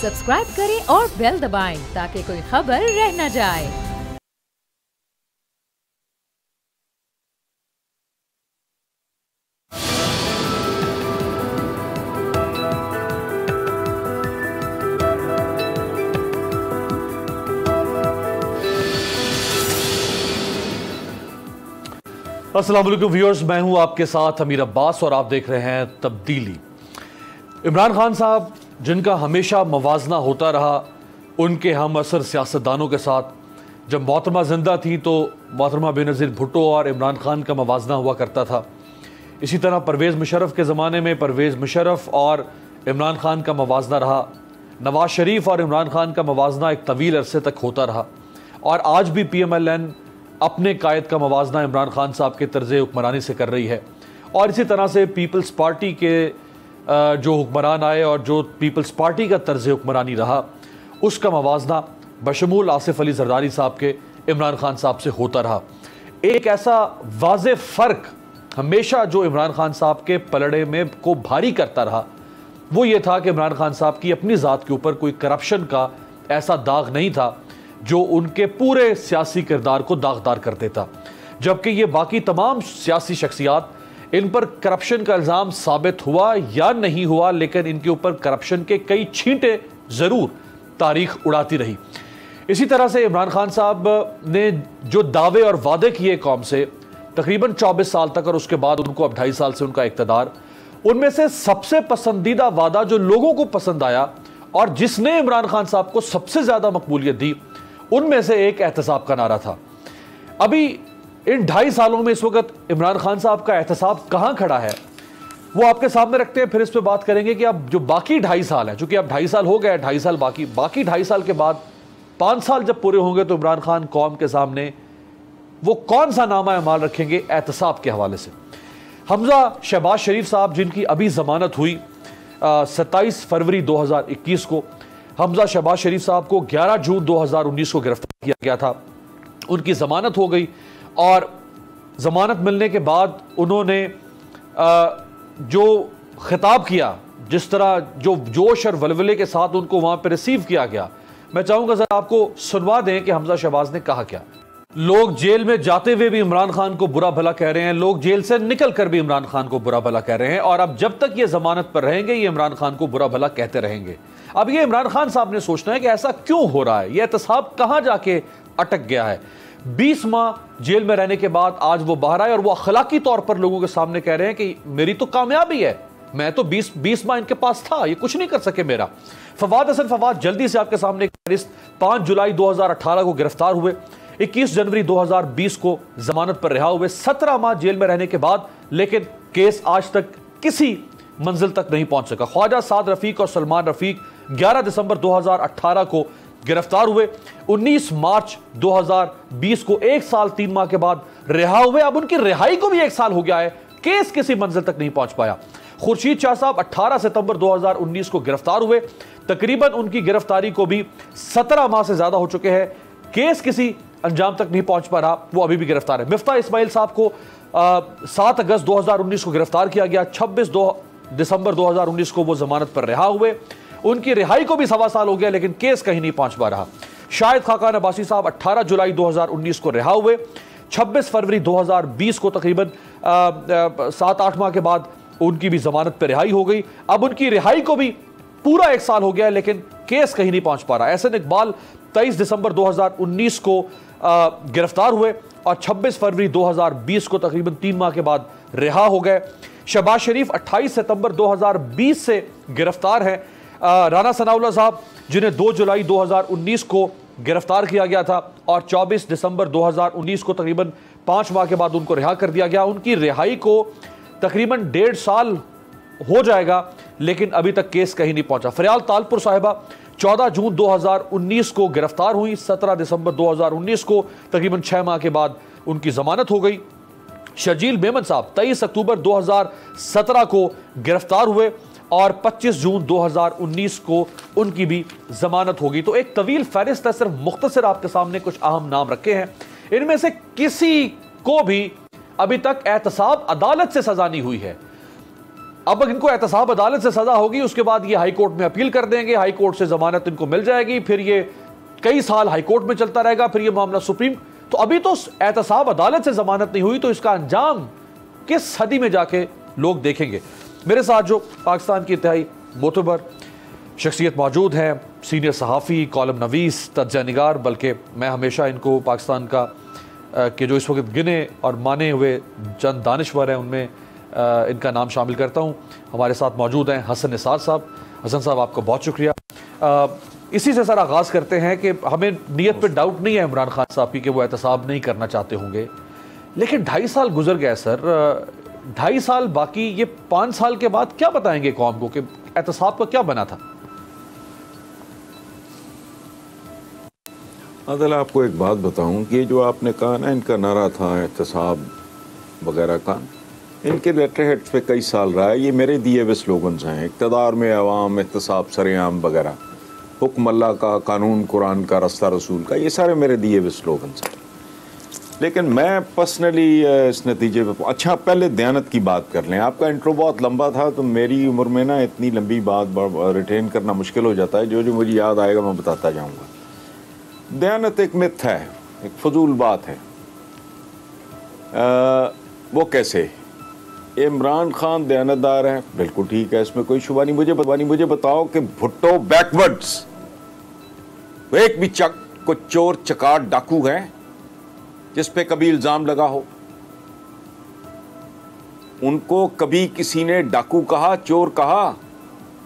Subscribe करें और bell दबाएं ताकि कोई खबर रह न जाए। अस्सलाम वालेकुम व्यूअर्स, मैं हूं आपके साथ अमीर अब्बास और आप देख रहे हैं तब्दीली। इमरान खान साहब जिनका हमेशा मवाजना होता रहा उनके हम असर सियासतदानों के साथ, जब मोहतरमा जिंदा थी तो मोहतरमा बेनज़ीर भुट्टो और इमरान खान का मवाजना हुआ करता था। इसी तरह परवेज़ मुशर्रफ के ज़माने में परवेज़ मुशर्रफ और इमरान खान का मवाजना रहा। नवाज शरीफ और इमरान खान का मवाजना एक तवील अरसे तक होता रहा और आज भी PMLN अपने कायद का मवाजना इमरान खान साहब के तर्ज़ हुक्मरानी से कर रही है। और इसी तरह से पीपल्स पार्टी के जो हुक्मरान आए और जो पीपल्स पार्टी का तर्ज़ हुक्मरानी रहा उसका मवाजना बशमूल आसिफ अली जरदारी साहब के इमरान खान साहब से होता रहा। एक ऐसा वाज़े फ़र्क हमेशा जो इमरान खान साहब के पलड़े में को भारी करता रहा वो ये था कि इमरान खान साहब की अपनी ज़ात के ऊपर कोई करप्शन का ऐसा दाग नहीं था जो उनके पूरे सियासी किरदार को दागदार कर देता, जबकि ये बाकी तमाम सियासी शख्सियात इन पर करप्शन का इल्ज़ाम साबित हुआ या नहीं हुआ लेकिन इनके ऊपर करप्शन के कई छींटे ज़रूर तारीख उड़ाती रही। इसी तरह से इमरान खान साहब ने जो दावे और वादे किए कौम से तकरीबन 24 साल तक और उसके बाद उनको अब 2.5 साल से उनका इक़्तिदार, उनमें से सबसे पसंदीदा वादा जो लोगों को पसंद आया और जिसने इमरान खान साहब को सबसे ज़्यादा मकबूलियत दी उनमें से एक एहतसाब का नारा था। अभी इन 2.5 सालों में इस वक्त इमरान खान साहब का एहतसाब कहां खड़ा है वो आपके सामने रखते हैं, फिर इस पे बात करेंगे कि अब जो बाकी 2.5 साल है, चूंकि अब 2.5 साल हो गया, 2.5 साल बाकी 2.5 साल के बाद 5 साल जब पूरे होंगे तो इमरान खान कौम के सामने वो कौन सा नामा अमाल रखेंगे एहतसाब के हवाले से। हमजा शहबाज शरीफ साहब जिनकी अभी जमानत हुई 27 फरवरी 2021 को, हमजा शहबाज शरीफ साहब को 11 जून 2019 को गिरफ्तार किया गया था। उनकी ज़मानत हो गई और ज़मानत मिलने के बाद उन्होंने जो खिताब किया, जिस तरह जो जोश और वलवले के साथ उनको वहाँ पर रिसीव किया गया, मैं चाहूँगा ज़रा आपको सुनवा दें कि हमजा शहबाज ने कहा क्या। लोग जेल में जाते हुए भी इमरान खान को बुरा भला कह रहे हैं, लोग जेल से निकल कर भी इमरान खान को बुरा भला कह रहे हैं और अब जब तक ये ज़मानत पर रहेंगे ये इमरान खान को बुरा भला कहते रहेंगे। अब ये इमरान खान साहब ने सोचना है कि ऐसा क्यों हो रहा है, ये एहतसाब कहां जाके अटक गया है। 20 माह जेल में रहने के बाद आज वो बाहर आए और वो अखलाकी तौर पर लोगों के सामने कह रहे हैं कि मेरी तो कामयाबी है, मैं तो 20 माह इनके पास था, ये कुछ नहीं कर सके मेरा। फवाद हसन फवाद जल्दी से आपके सामने 5 जुलाई 2018 को गिरफ्तार हुए, 21 जनवरी 2020 को जमानत पर रिहा हुए, 17 माह जेल में रहने के बाद, लेकिन केस आज तक किसी मंजिल तक नहीं पहुंच सका। ख्वाजा साद रफीक और सलमान रफीक 11 दिसंबर 2018 को गिरफ्तार हुए, 19 मार्च 2020 को 1 साल 3 माह के बाद रिहा हुए। अब उनकी रिहाई को भी 1 साल हो गया है, केस किसी मंजिल तक नहीं पहुंच पाया। खुर्शीद शाह साहब 18 सितंबर 2019 को गिरफ्तार हुए, तकरीबन उनकी गिरफ्तारी को भी 17 माह से ज्यादा हो चुके हैं, केस किसी अंजाम तक नहीं पहुंच पा रहा, वो अभी भी गिरफ्तार है। मिफ्ता इस्माइल साहब को 7 अगस्त 2019 को गिरफ्तार किया गया, 26 दिसंबर 2019 को वो जमानत पर रिहा हुए, उनकी रिहाई को भी 1.25 साल हो गया लेकिन केस कहीं नहीं पहुंच पा रहा। शाहिद खाकान अब्बासी साहब 18 जुलाई 2019 को रिहा हुए, 26 फरवरी 2020 को तकरीबन 7-8 माह के बाद उनकी भी जमानत पर रिहाई हो गई। अब उनकी रिहाई को भी पूरा 1 साल हो गया लेकिन केस कहीं नहीं पहुंच पा रहा। एहसन इकबाल 23 दिसंबर 2019 को गिरफ्तार हुए और 26 फरवरी 2020 को तकरीबन 3 माह के बाद रिहा हो गए। शहबाज शरीफ 28 सितंबर 2020 से गिरफ्तार हैं। राना सनाउल्लाह साहब जिन्हें 2 जुलाई 2019 को गिरफ्तार किया गया था और 24 दिसंबर 2019 को तकरीबन 5 माह के बाद उनको रिहा कर दिया गया। उनकी रिहाई को तकरीबन 1.5 साल हो जाएगा लेकिन अभी तक केस कहीं नहीं पहुंचा। फरियाल तालपुर साहिबा 14 जून 2019 को गिरफ्तार हुई, 17 दिसंबर 2019 को तकरीबन 6 माह के बाद उनकी जमानत हो गई। शर्जील मेमन साहब 23 अक्टूबर 2017 को गिरफ्तार हुए और 25 जून 2019 को उनकी भी जमानत होगी। तो एक तवील फहरिस्त है, सिर्फ मुख्तसर आपके सामने कुछ अहम नाम रखे हैं। इनमें से किसी को भी अभी तक एहतसाब अदालत से सजा नहीं हुई है। अब इनको एहतसाब अदालत से सजा होगी, उसके बाद ये हाई कोर्ट में अपील कर देंगे, हाई कोर्ट से जमानत इनको मिल जाएगी, फिर ये कई साल हाई कोर्ट में चलता रहेगा, फिर ये मामला सुप्रीम। तो अभी तो एहतसाब अदालत से जमानत नहीं हुई, तो इसका अंजाम किस सदी में जाके लोग देखेंगे। मेरे साथ जो पाकिस्तान की इंतहाई मोतबर शख्सियत मौजूद हैं, सीनियर सहाफ़ी, कॉलम नवीस, तज्ज़िया निगार, बल्कि मैं हमेशा इनको पाकिस्तान का के जो इस वक्त गिने और माने हुए चंद दानिश्वर हैं उनमें इनका नाम शामिल करता हूँ। हमारे साथ मौजूद हैं हसन निसार साहब। हसन साहब, आपका बहुत शुक्रिया। इसी से सर आगाज़ करते हैं कि हमें नीयत पे डाउट नहीं है इमरान खान साहब की कि वो एहतसाब नहीं करना चाहते होंगे, लेकिन 2.5 साल गुजर गए सर, 2.5 साल बाकी, ये 5 साल के बाद क्या बताएंगे कौम को कि एहतसाब का क्या बना था? अदल, आपको एक बात बताऊं कि जो आपने कहा ना, इनका नारा था एहतसाब वगैरह का, इनके लेटर हेड्स पे कई साल रहा है। ये मेरे दिए हुए स्लोगन्स हैं, इक़्तिदार में अवाम, एहतसाब सरेआम वगैरह, हुक्म अल्लाह का, कानून कुरान का, रास्ता रसूल का, ये सारे मेरे दिए हुए स्लोगन्स हैं। लेकिन मैं पर्सनली इस नतीजे पे, अच्छा पहले दयानत की बात कर लें। आपका इंट्रो बहुत लंबा था, तो मेरी उम्र में ना इतनी लंबी बात रिटेन करना मुश्किल हो जाता है। जो जो मुझे याद आएगा मैं बताता जाऊँगा। दयानत एक मिथ है, एक फजूल बात है। वो कैसे? इमरान खान दयानतदार है, बिल्कुल ठीक है, इसमें कोई शुबा नहीं। मुझे बताओ कि भुट्टो बैकवर्ड्स, एक भी को चोर चकार डाकू है जिस पे कभी इल्जाम लगा हो? उनको कभी किसी ने डाकू कहा, चोर कहा,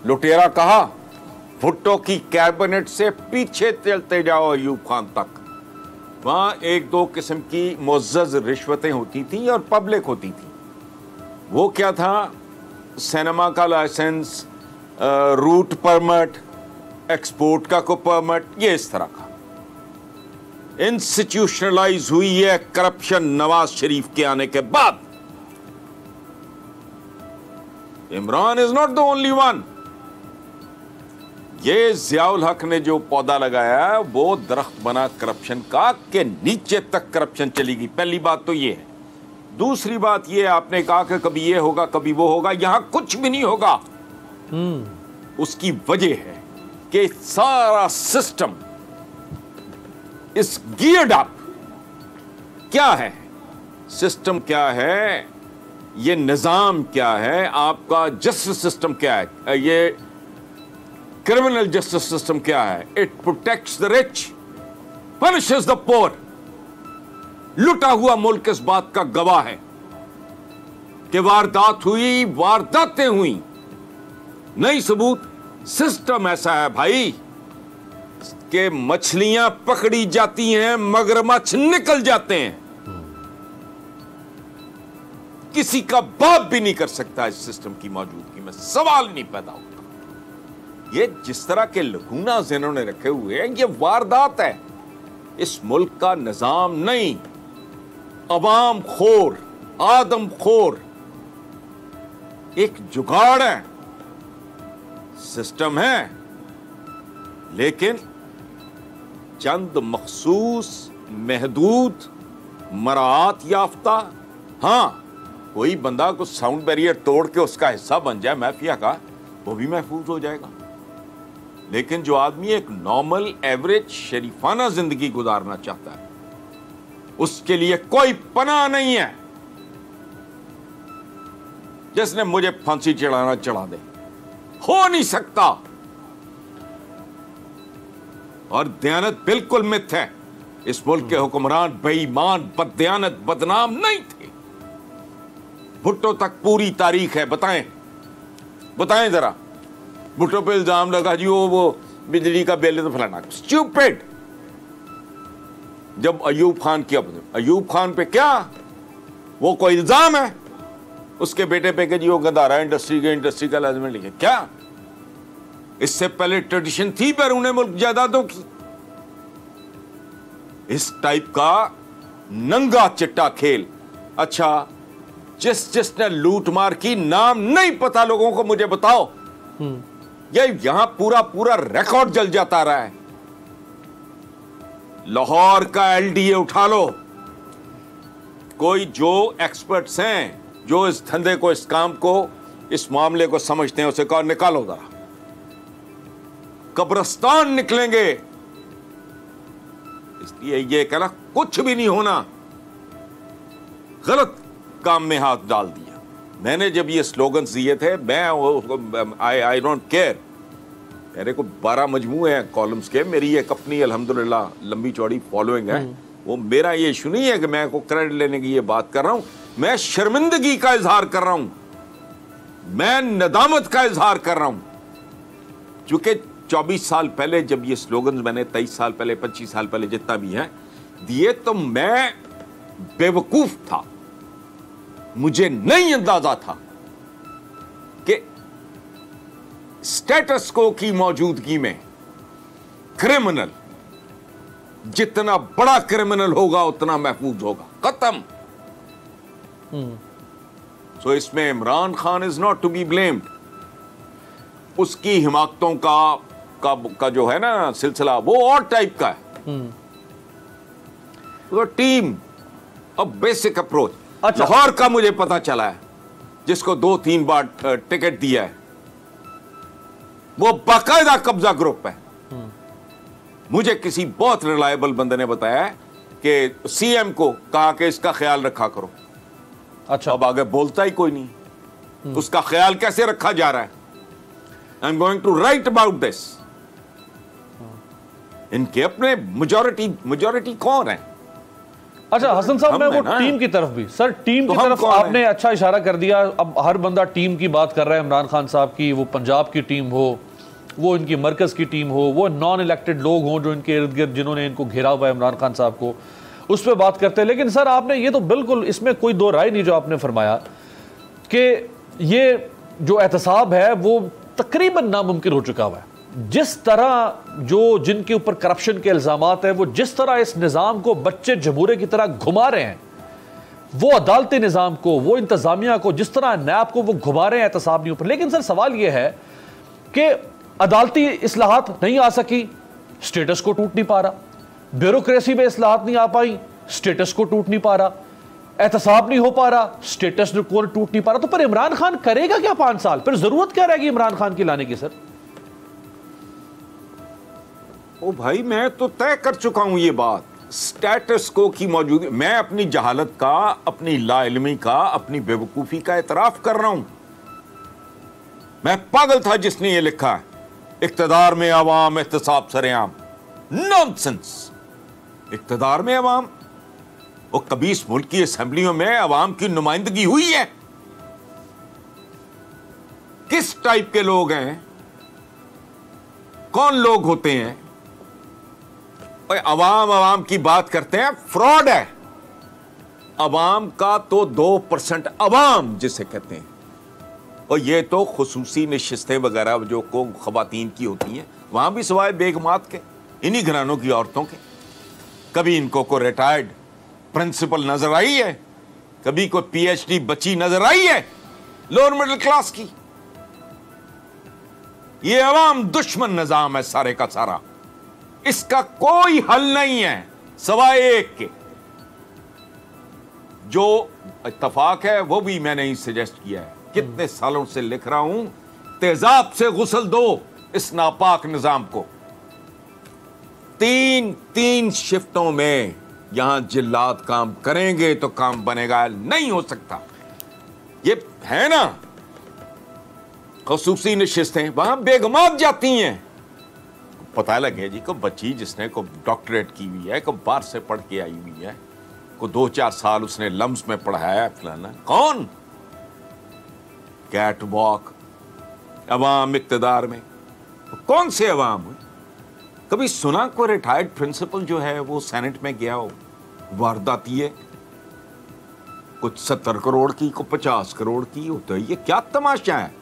लुटेरा कहा? भुट्टो की कैबिनेट से पीछे चलते जाओ अयूब खान तक, वहां 1-2 किस्म की मुअज़्ज़ज़ रिश्वतें होती थी और पब्लिक होती थी। वो क्या था? सिनेमा का लाइसेंस, रूट परमिट, एक्सपोर्ट का को परमिट, ये इस तरह का इंस्टीट्यूशनलाइज हुई है करप्शन नवाज शरीफ के आने के बाद। Imran is not the only one. ये ज़ियाउल हक ने जो पौधा लगाया है वो दरख्त बना करप्शन का, के नीचे तक करप्शन चलेगी। पहली बात तो ये है। दूसरी बात ये, आपने कहा कि कभी ये होगा कभी वो होगा, यहां कुछ भी नहीं होगा। उसकी वजह है कि सारा सिस्टम इस गियर्ड अप। क्या है सिस्टम? क्या है ये निजाम? क्या है आपका जस्टिस सिस्टम? क्या है ये क्रिमिनल जस्टिस सिस्टम? क्या है? It protects the rich, punishes the poor. लुटा हुआ मुल्क इस बात का गवाह है कि वारदात हुई, वारदातें हुई, नई सबूत। सिस्टम ऐसा है भाई कि मछलियां पकड़ी जाती हैं, मगरमच्छ निकल जाते हैं। किसी का बाप भी नहीं कर सकता इस सिस्टम की मौजूदगी में, सवाल नहीं पैदा होता। ये जिस तरह के लकूनास इन्होंने रखे हुए हैं, ये वारदात है। इस मुल्क का निजाम नहीं, अवाम खोर, आदम खोर एक जुगाड़ है। सिस्टम है लेकिन चंद मखसूस, महदूद, मराहत याफ्ता। हां, कोई बंदा कुछ साउंड बैरियर तोड़ के उसका हिस्सा बन जाए माफिया का, वो भी महफूज हो जाएगा। लेकिन जो आदमी एक नॉर्मल, एवरेज, शरीफाना जिंदगी गुजारना चाहता है, उसके लिए कोई पनाह नहीं है। जिसने मुझे फांसी चढ़ाना चढ़ा दे, हो नहीं सकता। और दयानत बिल्कुल मिथ है। इस मुल्क के हुक्मरान बेईमान, बददयानत, बदनाम नहीं थे। भुट्टो तक पूरी तारीख है। बताएं जरा। भुट्टो पे इल्जाम लगा जी वो बिजली का बिल तो फलाना। स्टूपिड। जब अयूब खान की, अयूब खान पे क्या वो कोई इल्जाम है? उसके बेटे पे कि जी वो गदारा इंडस्ट्री का लाजमी लिखे। क्या इससे पहले ट्रेडिशन थी बैरून मुल्क जायदादों की? इस टाइप का नंगा चिट्टा खेल। अच्छा, जिसने लूट मार की, नाम नहीं पता लोगों को, मुझे बताओ। ये यहां पूरा रिकॉर्ड जल जाता रहा है। लाहौर का एलडीए उठा लो, कोई जो एक्सपर्ट्स हैं, जो इस धंधे को, इस काम को इस मामले को समझते हैं उसे कहा निकालो जरा, कब्रिस्तान निकलेंगे। इसलिए ये कहना कुछ भी नहीं होना, गलत काम में हाथ डाल दिया। मैंने जब ये स्लोगन्स दिए थे, मैं आई डोंट केयर, मेरे को 12 मजमूए हैं कॉलम्स के, मेरी एक अपनी अल्हम्दुलिल्लाह लंबी चौड़ी फॉलोइंग है। वो मेरा ये इशू नहीं है कि मैं को क्रेडिट लेने की ये बात कर रहा हूं, मैं शर्मिंदगी का इजहार कर रहा हूं, मैं नदामत का इजहार कर रहा हूं। चूंकि 24 साल पहले जब ये स्लोगन्स मैंने 23 साल पहले 25 साल पहले जितना भी है दिए, तो मैं बेवकूफ था, मुझे नहीं अंदाजा था कि स्टेटस को की मौजूदगी में क्रिमिनल जितना बड़ा क्रिमिनल होगा उतना महफूज होगा। खत्म। सो इसमें Imran Khan is not to be blamed. उसकी हिमाकतों का जो है ना सिलसिला वो और टाइप का है। तो टीम अब बेसिक अप्रोच। अच्छा। लाहौर का मुझे पता चला है, जिसको 2-3 बार टिकट दिया है, वो बाकायदा कब्जा ग्रुप है। मुझे किसी बहुत रिलायबल बंदे ने बताया है कि सीएम को कहा कि इसका ख्याल रखा करो। अच्छा। अब आगे बोलता ही कोई नहीं, उसका ख्याल कैसे रखा जा रहा है। I am going to write about this. इनके अपने मेजॉरिटी कौन है? अच्छा हसन साहब, मैं हम है वो ना। टीम की तरफ भी, सर टीम तो की हम तरफ कौन आपने हैं? अच्छा इशारा कर दिया। अब हर बंदा टीम की बात कर रहा है, इमरान खान साहब की, वो पंजाब की टीम हो, वो इनकी मरकज की टीम हो, वो नॉन इलेक्टेड लोग हों जो इनके इर्द गिर्द जिन्होंने इनको घेरा हुआ है इमरान खान साहब को, उस पर बात करते हैं। लेकिन सर आपने ये तो बिल्कुल, इसमें कोई दो राय नहीं जो आपने फरमाया कि ये जो एहतसाब है वो तकरीबन नामुमकिन हो चुका हुआ है। जिस तरह जो जिनके ऊपर करप्शन के इल्जामात है, वो जिस तरह इस निज़ाम को बच्चे जमूरे की तरह घुमा रहे हैं, वो अदालती निज़ाम को, वो इंतजामिया को, जिस तरह नैब को वो घुमा रहे हैं एहतसाब नहीं ऊपर। लेकिन सर सवाल ये है कि अदालती इस्लाहात नहीं आ सकी, स्टेटस को टूट नहीं पा रहा, ब्यूरोक्रेसी में इस्लाहात नहीं आ पाई, स्टेटस को टूट नहीं पा रहा, एहतसाब नहीं हो पा रहा, स्टेटस को टूट नहीं पा रहा। तो पर इमरान खान करेगा क्या 5 साल? फिर जरूरत क्या रहेगी इमरान खान की लाने की? सर ओ भाई, मैं तो तय कर चुका हूं ये बात, स्टेटस को की मौजूदगी। मैं अपनी जहालत का, अपनी लाइल्मी का, अपनी बेवकूफी का एतराफ कर रहा हूं। मैं पागल था जिसने ये लिखा है इक्तदार में अवाम एहतसाब सरेआम। नॉनसेंस। इक्तदार में अवाम, वो कभी इस मुल्क की असेंबलियों में अवाम की नुमाइंदगी हुई है? किस टाइप के लोग हैं, कौन लोग होते हैं? अवाम की बात करते हैं, फ्रॉड है। अवाम का तो 2% अवाम जिसे कहते हैं, और ये तो खुसूसी नशिस्तें वगैरह जो को खवातीन की होती हैं, वहां भी सवाए बेगमात के, इन्हीं घरानों की औरतों के। कभी इनको को रिटायर्ड प्रिंसिपल नजर आई है? कभी कोई PhD बच्ची नजर आई है लोअर मिडिल क्लास की? ये अवाम दुश्मन निजाम है सारे का सारा। इसका कोई हल नहीं है सवाए एक के। जो इत्तफाक है वो भी मैंने ही सजेस्ट किया है, कितने सालों से लिख रहा हूं, तेजाब से गुस्ल दो इस नापाक निजाम को। 3 शिफ्टों में यहां जिल्लात काम करेंगे तो काम बनेगा, नहीं हो सकता। ये है ना खसूसी नशिस्तें, वहां बेगमात जाती हैं। पता लगे जी को बच्ची जिसने को डॉक्टरेट की हुई है, को बाहर से पढ़ के आई हुई है, को 2-4 साल उसने लम्स में पढ़ाया है, फलाना कौन? कैट वॉक अवाम इक्तदार में, तो कौन से अवाम? कभी सुना को रिटायर्ड प्रिंसिपल जो है वो सेनेट में गया हो, वारदाती है कुछ 70 करोड़ की, को 50 करोड़ की हो? तो ये क्या तमाशा है?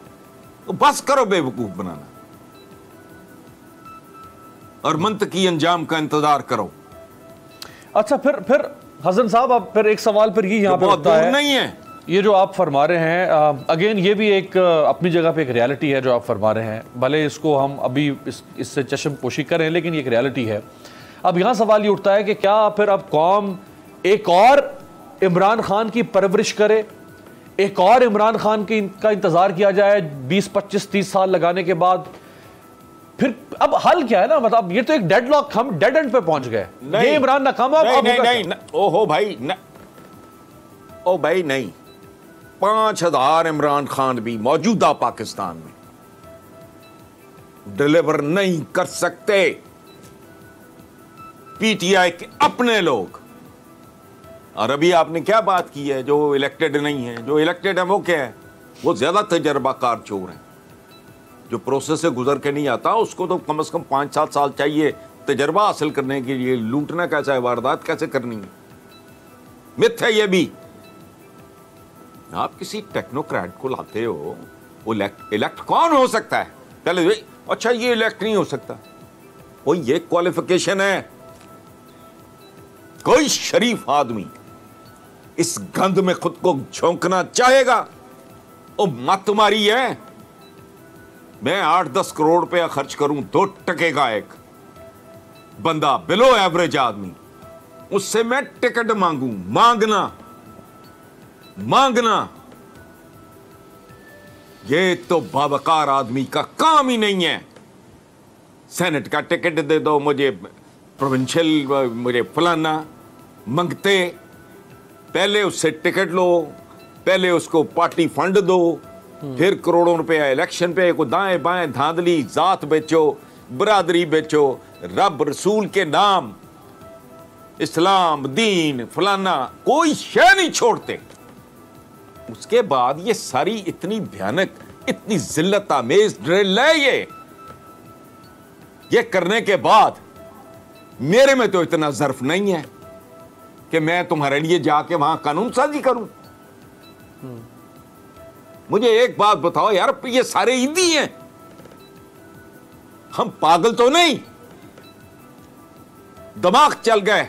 तो बस करो बेवकूफ बनाना और मंतकी अंजाम का इंतजार करो। अच्छा फिर हसन साहब, अब फिर एक सवाल फिर ये यहाँ पे बहुत उठता दूर है, नहीं है ये जो आप फरमा रहे हैं, अगेन ये भी एक अपनी जगह पे एक रियलिटी है जो आप फरमा रहे हैं, भले इसको हम अभी इससे चश्मपोशी करें, लेकिन ये एक रियलिटी है। अब यहाँ सवाल ये उठता है कि क्या फिर अब कौम एक और इमरान खान की परवरिश करे, एक और इमरान खान का इंतजार किया जाए 20, 25, 30 साल लगाने के बाद? फिर अब हल क्या है ना, मतलब ये तो एक डेडलॉक, हम डेड एंड पे पहुंच गए। ये इमरान नाकाम है। नहीं, ओहो भाई ओ भाई नहीं, 5000 इमरान खान भी मौजूदा पाकिस्तान में डिलीवर नहीं कर सकते। पीटीआई के अपने लोग। और अभी आपने क्या बात की है, जो इलेक्टेड नहीं है, जो इलेक्टेड है वो क्या है? वो ज्यादा तजर्बाकार चोर है। जो प्रोसेस से गुजर के नहीं आता उसको तो कम से कम 5-7 साल चाहिए तजर्बा हासिल करने के लिए। लूटना कैसा है, वारदात कैसे करनी है, मिथ है ये भी। आप किसी टेक्नोक्रेट को लाते हो, वो इलेक्ट कौन हो सकता है? पहले अच्छा ये इलेक्ट नहीं हो सकता, वो ये क्वालिफिकेशन है। कोई शरीफ आदमी इस गंद में खुद को झोंकना चाहेगा? ओ मत मारी है। मैं 8-10 करोड़ रुपया खर्च करूं 2 टके का एक बंदा, बिलो एवरेज आदमी, उससे मैं टिकट मांगूं? मांगना ये तो बावकार आदमी का काम ही नहीं है। सेनेट का टिकट दे दो मुझे, प्रोविंशियल मुझे फलाना मंगते। पहले उससे टिकट लो, पहले उसको पार्टी फंड दो, फिर करोड़ों रुपया इलेक्शन पे को दाएं बाएं धांधली, जात बेचो, बरादरी बेचो, रब रसूल के नाम, इस्लाम दीन फलाना, कोई शय नहीं छोड़ते। उसके बाद ये सारी इतनी भयानक, इतनी जिल्लत आमेज ड्रिल है ये करने के बाद मेरे में तो इतना ज़र्फ नहीं है कि मैं तुम्हारे लिए जाके वहां कानून साजी करूं। मुझे एक बात बताओ यार, ये सारे ईदी हैं, हम पागल तो नहीं? दिमाग चल गए,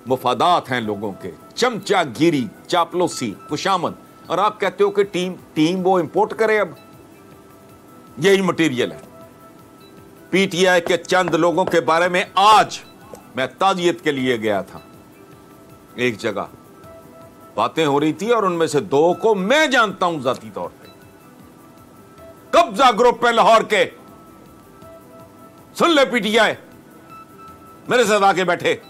मुफादात हैं लोगों के, चमचागिरी, चापलूसी, खुशामद। और आप कहते हो कि टीम वो इंपोर्ट करे। अब यही मटेरियल है। पीटीआई के चंद लोगों के बारे में आज मैं ताजियत के लिए गया था, एक जगह बातें हो रही थी, और उनमें से 2 को मैं जानता हूं जाती तौर पे। कब्जा ग्रुप पे लाहौर के, सुन ले पीटीआई, मेरे साथ आके बैठे।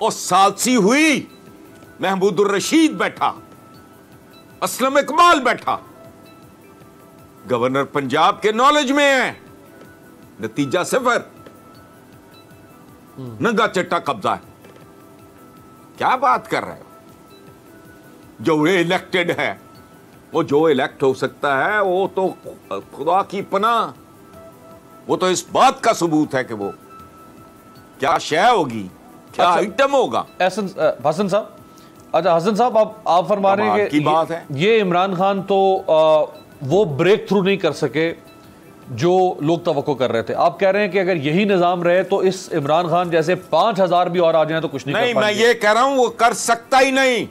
और सालसी हुई, महमूदुर रशीद बैठा, असलम इकबाल बैठा, गवर्नर पंजाब के नॉलेज में है, नतीजा 0, नंगा चट्टा कब्जा है। क्या बात कर रहे हो? जो इलेक्टेड है, वो जो इलेक्ट हो सकता है, वो तो खुदा की पनाह, वो तो इस बात का सबूत है कि वो क्या शय होगी, क्या आइटम होगा। हसन साहब, अच्छा हसन साहब, आप फरमा रहे हैं कि बात है ये इमरान खान तो वो ब्रेक थ्रू नहीं कर सके जो लोग तवक्को कर रहे थे। आप कह रहे हैं कि अगर यही निजाम रहे तो इस इमरान खान जैसे 5000 भी और आ जाए तो कुछ नहीं कर मैं ये कह रहा हूं वो कर सकता ही नहीं।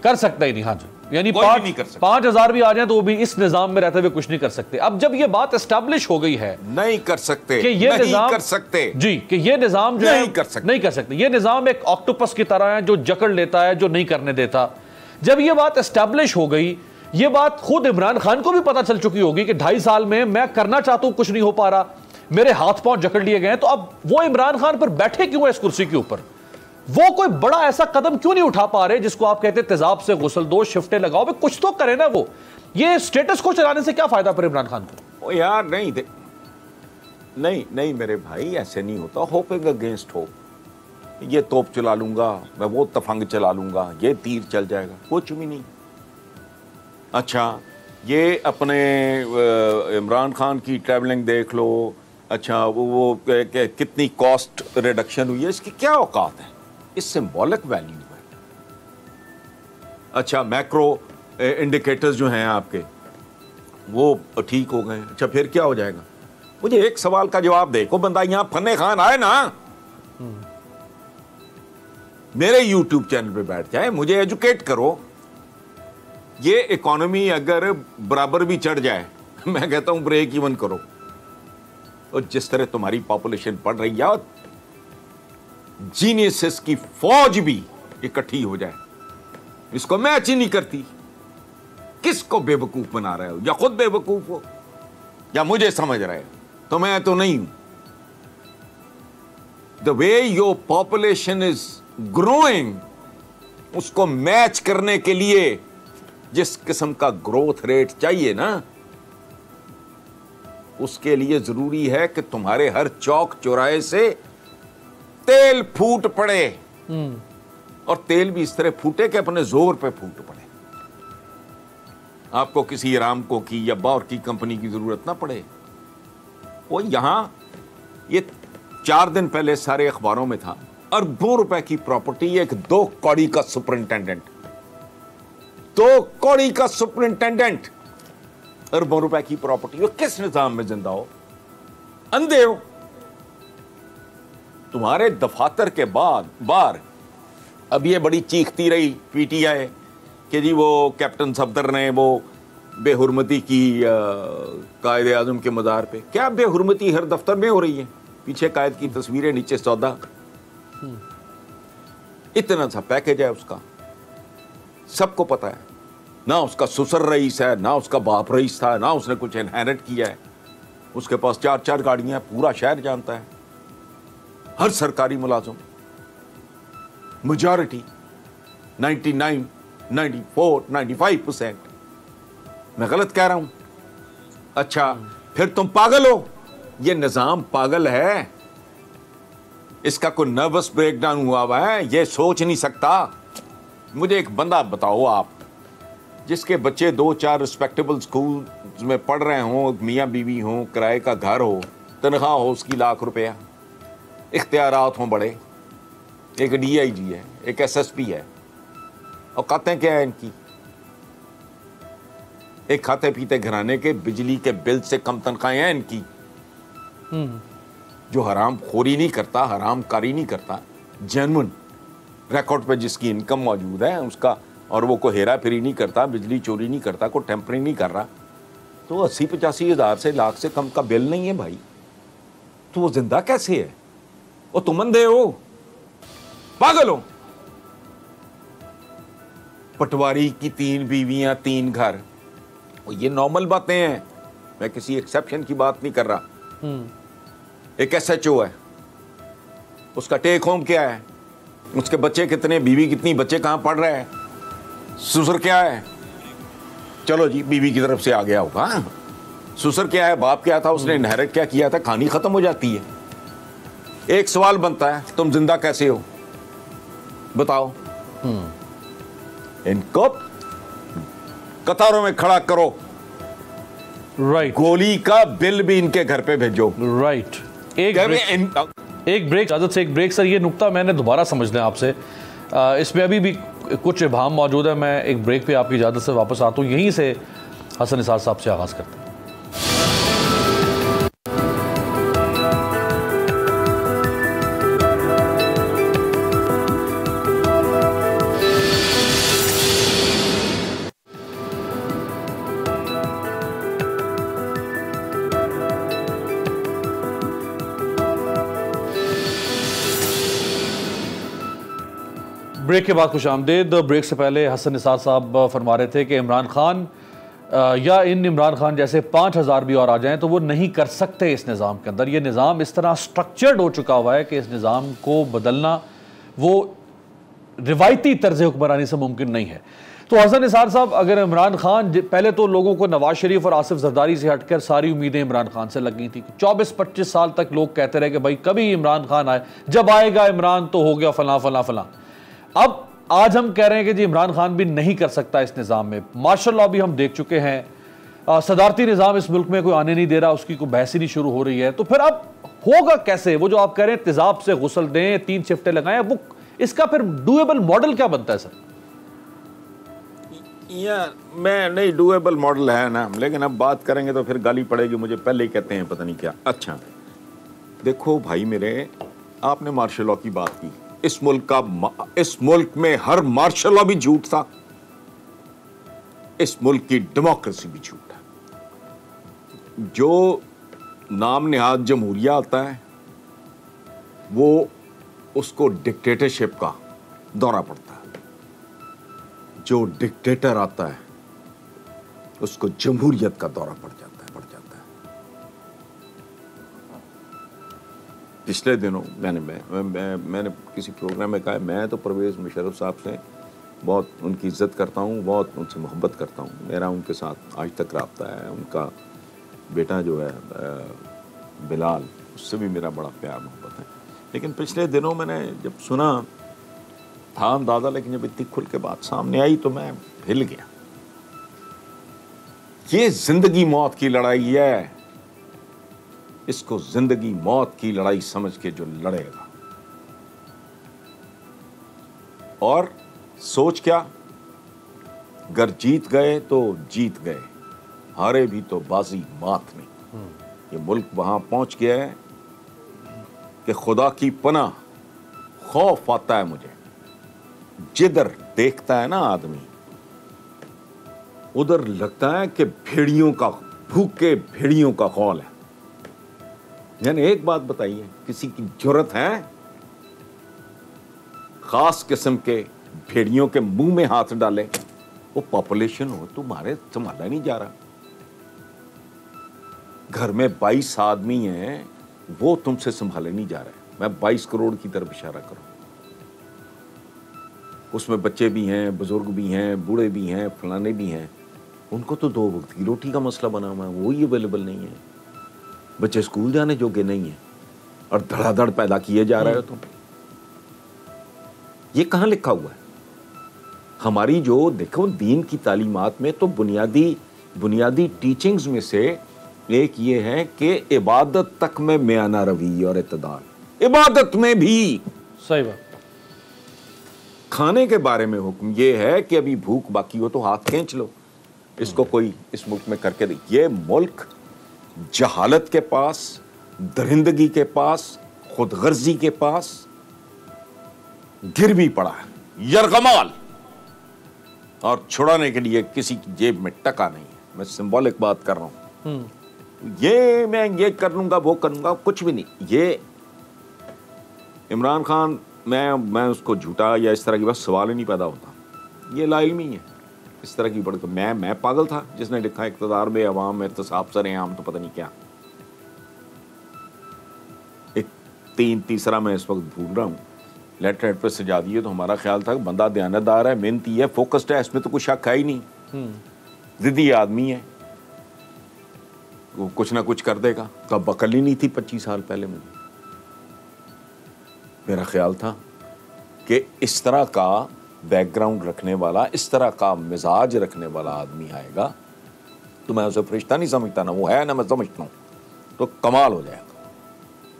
हाँ जी, यानी 5000 भी आ जाए तो वो भी इस निजाम में रहते हुए कुछ नहीं कर सकते। अब जब ये बात एस्टैब्लिश हो गई है, नहीं कर सकते कि ये निजाम कर सकते जी, कि ये निजाम जो नहीं कर सकते। ये निजाम एक ऑक्टोपस की तरह है जो जकड़ लेता है, जो नहीं करने देता। जब ये बात एस्टैब्लिश हो गई, ये बात खुद इमरान खान को भी पता चल चुकी होगी कि 2.5 साल में मैं करना चाहता हूं, कुछ नहीं हो पा रहा, मेरे हाथ पांव जकड़ लिए गए। तो अब वो इमरान खान पर बैठे क्यों है इस कुर्सी के ऊपर? वो कोई बड़ा ऐसा कदम क्यों नहीं उठा पा रहे जिसको आप कहते तेजाब से गुसल दो, शिफ्टें लगाओ, कुछ तो करे ना वो। ये स्टेटस को चलाने से क्या फायदा पर इमरान खान को? ओ यार नहीं मेरे भाई, ऐसे नहीं होता। होपिंग अगेंस्ट होप, ये तोप चला लूंगा, मैं वो तफंग चला लूंगा, ये तीर चल जाएगा, कुछ भी नहीं। अच्छा, ये अपने इमरान खान की ट्रैवलिंग देख लो। अच्छा, वो कितनी कॉस्ट रिडक्शन हुई है, इसकी क्या औकात है? इस सिंबॉलिक वैल्यू है। अच्छा, मैक्रो इंडिकेटर्स जो हैं आपके, वो ठीक हो गए। अच्छा, फिर क्या हो जाएगा? मुझे एक सवाल का जवाब दे। को बंदा यहां फन्ने खान आए ना, मेरे YouTube चैनल पे बैठ जाए, मुझे एजुकेट करो। ये इकोनॉमी अगर बराबर भी चढ़ जाए, मैं कहता हूं ब्रेक इवन करो। और जिस तरह तुम्हारी पॉपुलेशन बढ़ रही है, जीनियसेस की फौज भी इकट्ठी हो जाए, इसको मैच ही नहीं करती। किसको बेवकूफ बना रहे हो? या खुद बेवकूफ हो या मुझे समझ रहे हो, तो मैं तो नहीं हूं। The way your population is growing, उसको मैच करने के लिए जिस किस्म का ग्रोथ रेट चाहिए ना, उसके लिए जरूरी है कि तुम्हारे हर चौक चौराहे से तेल फूट पड़े। और तेल भी इस तरह फूटे कि अपने जोर पे फूट पड़े। आपको किसी अरामको की या बार की कंपनी की जरूरत ना पड़े। वो यहां ये 4 दिन पहले सारे अखबारों में था, अरबों रुपए की प्रॉपर्टी, एक 2 कौड़ी का सुपरिंटेंडेंट, 2 कौड़ी का सुपरिंटेंडेंट, अरबों रुपए की प्रॉपर्टी। वो किस निजाम में जिंदा हो? अंधे हो? तुम्हारे दफातर के बाद बार अब ये बड़ी चीखती रही पीटीआई कि जी वो कैप्टन सफदर ने वो बेहुरमती की कायदे आजम के मज़ार पे। क्या बेहुरमती हर दफ्तर में हो रही है? पीछे कायद की तस्वीरें, नीचे सौदा। इतना सा पैकेज है उसका, सबको पता है। ना उसका ससुर रईस है, ना उसका बाप रईस था, ना उसने कुछ इनहेरिट किया है। उसके पास 4-4 गाड़ियां, पूरा शहर जानता है। हर सरकारी मुलाजिम, मेजॉरिटी 99, 94, 95%। मैं गलत कह रहा हूं? अच्छा, फिर तुम पागल हो? ये निजाम पागल है। इसका कोई नर्वस ब्रेकडाउन हुआ है, ये सोच नहीं सकता। मुझे एक बंदा बताओ आप, जिसके बच्चे 2-4 रिस्पेक्टेबल स्कूल में पढ़ रहे हों, मियाँ बीवी हों, किराए का घर हो, तनख्वाह हो उसकी लाख रुपया, इख्तियारात हों बड़े, एक डीआईजी है, एक एसएसपी है, और कहते क्या है इनकी? एक खाते पीते घराने के बिजली के बिल से कम तनख्वाहें हैं इनकी। जो हराम खोरी नहीं करता, हराम कारी नहीं करता, जेन्युइन रिकॉर्ड पे जिसकी इनकम मौजूद है उसका, और वो कोई हेरा फेरी नहीं करता, बिजली चोरी नहीं करता, कोई टेम्परिंग नहीं कर रहा, तो 80-85 हज़ार से लाख से कम का बिल नहीं है भाई। तो वो जिंदा कैसे है? वो तुम अंधे हो? पागल हो? पटवारी की 3 बीवियां, 3 घर, ये नॉर्मल बातें हैं। मैं किसी एक्सेप्शन की बात नहीं कर रहा। एक एसएचओ है, उसका टेक होम क्या है, उसके बच्चे कितने, बीवी कितनी, बच्चे कहां पढ़ रहे हैं, ससुर क्या है? चलो जी, बीवी की तरफ से आ गया होगा। ससुर क्या है, बाप क्या था, उसने इनहेरिट क्या किया था, कहानी खत्म हो जाती है। एक सवाल बनता है, तुम जिंदा कैसे हो? बताओ। इनको कतारों में खड़ा करो, राइट, गोली का बिल भी इनके घर पे भेजो। राइट। एक ब्रेक, इजाजत से एक ब्रेक। सर, ये नुक्ता मैंने दोबारा समझना है आपसे, इसमें अभी भी कुछ इबाम मौजूद है। मैं एक ब्रेक पे आपकी इजाजत से वापस आता हूँ, यहीं से हसन निसार साहब से आगाज करते हैं। ब्रेक के बाद खुश आमदेद। ब्रेक से पहले हसन निसार साहब फरमा रहे थे कि इमरान खान या इन इमरान खान जैसे 5000 भी और आ जाएं तो वो नहीं कर सकते इस निज़ाम के अंदर। ये निज़ाम इस तरह स्ट्रक्चर्ड हो चुका हुआ है कि इस निज़ाम को बदलना वो रिवायती तर्ज हुक्मरानी से मुमकिन नहीं है। तो हसन निसार साहब, अगर इमरान खान, पहले तो लोगों को नवाज शरीफ और आसिफ जरदारी से हटकर सारी उम्मीदें इमरान खान से लग गई थी। 24-25 साल तक लोग कहते रहे कि भाई कभी इमरान खान आए, जब आएगा इमरान तो हो गया फलां फलां फलां। अब आज हम कह रहे हैं कि जी इमरान खान भी नहीं कर सकता इस निज़ाम में। मार्शल लॉ भी हम देख चुके हैं, सदारती निज़ाम इस मुल्क में कोई आने नहीं दे रहा, उसकी कोई बहस ही नहीं शुरू हो रही है। तो फिर अब होगा कैसे? वो जो आप कह रहे हैं तेजाब से गुस्ल दें, 3 शिफ्टें लगाएं, वो इसका फिर डूएबल मॉडल क्या बनता है सर? या मैं नहीं, डूएबल मॉडल है ना, लेकिन अब बात करेंगे तो फिर गाली पड़ेगी मुझे, पहले ही कहते हैं पता नहीं क्या। अच्छा देखो भाई मेरे, आपने मार्शल लॉ की बात की। इस मुल्क में हर मार्शल लॉ भी झूठ था, इस मुल्क की डेमोक्रेसी भी झूठ है। जो नाम निहाद जमहूरिया आता है वो उसको डिक्टेटरशिप का दौरा पड़ता है। जो डिक्टेटर आता है उसको जमहूरियत का दौरा पड़ जाता है। पिछले दिनों मैंने किसी प्रोग्राम में कहा, मैं तो परवेज़ मुशर्रफ साहब से बहुत उनकी इज़्ज़त करता हूँ, बहुत उनसे मोहब्बत करता हूँ, मेरा उनके साथ आज तक रब्ता है। उनका बेटा जो है बिलाल, उससे भी मेरा बड़ा प्यार मोहब्बत है। लेकिन पिछले दिनों मैंने जब सुना था अंदाज़ा, लेकिन जब इतनी खुल के बात सामने आई तो मैं हिल गया। ये ज़िंदगी मौत की लड़ाई है, इसको जिंदगी मौत की लड़ाई समझ के जो लड़ेगा, और सोच क्या, अगर जीत गए तो जीत गए, हारे भी तो बाजी मात नहीं। ये मुल्क वहां पहुंच गया है कि खुदा की पनाह खौफ आता है मुझे। जिधर देखता है ना आदमी, उधर लगता है कि भेड़ियों का, भूखे भेड़ियों का खौल है। यानी एक बात बताइए, किसी की जरूरत है खास किस्म के भेड़ियों के मुंह में हाथ डाले? वो पॉपुलेशन हो तुम्हारे संभाला नहीं जा रहा। घर में 22 आदमी हैं, वो तुमसे संभाले नहीं जा रहे। मैं 22 करोड़ की तरफ इशारा करूं, उसमें बच्चे भी हैं, बुजुर्ग भी हैं, बूढ़े भी हैं, फलाने भी हैं। उनको तो 2 वक्त की रोटी का मसला बना हुआ है, वो ही अवेलेबल नहीं है। बच्चे स्कूल जाने जोगे नहीं है और धड़ाधड़ पैदा किए जा रहे हो तुम। ये कहां लिखा हुआ है? हमारी जो देखो दीन की तालीमात में तो बुनियादी टीचिंग्स में से एक ये है कि इबादत तक में मियाना रवी और इत्तदाल। इबादत में भी सही बात। खाने के बारे में हुक्म ये है कि अभी भूख बाकी हो तो हाथ खींच लो, इसको कोई इस मुल्क में करके दे। ये मुल्क जहालत के पास, दरिंदगी के पास, खुदगर्जी के पास गिर भी पड़ा है, यरगमाल, और छुड़ाने के लिए किसी की जेब में टका नहीं है। मैं सिंबॉलिक बात कर रहा हूं। ये मैं ये कर लूंगा, वो कर लूंगा, कुछ भी नहीं। ये इमरान खान, मैं उसको झूठा या इस तरह की बस सवाल ही नहीं पैदा होता। ये लाइल्मी है इस तरह की बड़ी। मैं पागल था जिसने लिखा इक़्तिदार में अवाम में एहतसाब सरेआम, तो पता नहीं क्या। एक तीसरा मैं इस वक्त भूल रहा हूँ, लेटर हेड पर सजा दिए। तो हमारा ख्याल था कि बंदा दयानतदार है, मेहनती है, फोकस्ड है, इसमें तो कुछ शक है ही नहीं। जिद्दी आदमी है, वो कुछ ना कुछ कर देगा। तब अकल ही नहीं थी 25 साल पहले मुझे। मेरा ख्याल था कि इस तरह का बैकग्राउंड रखने वाला, इस तरह का मिजाज रखने वाला आदमी आएगा तो मैं उसे फरिश्ता नहीं समझता, ना वो है ना मैं समझता हूँ, तो कमाल हो जाएगा।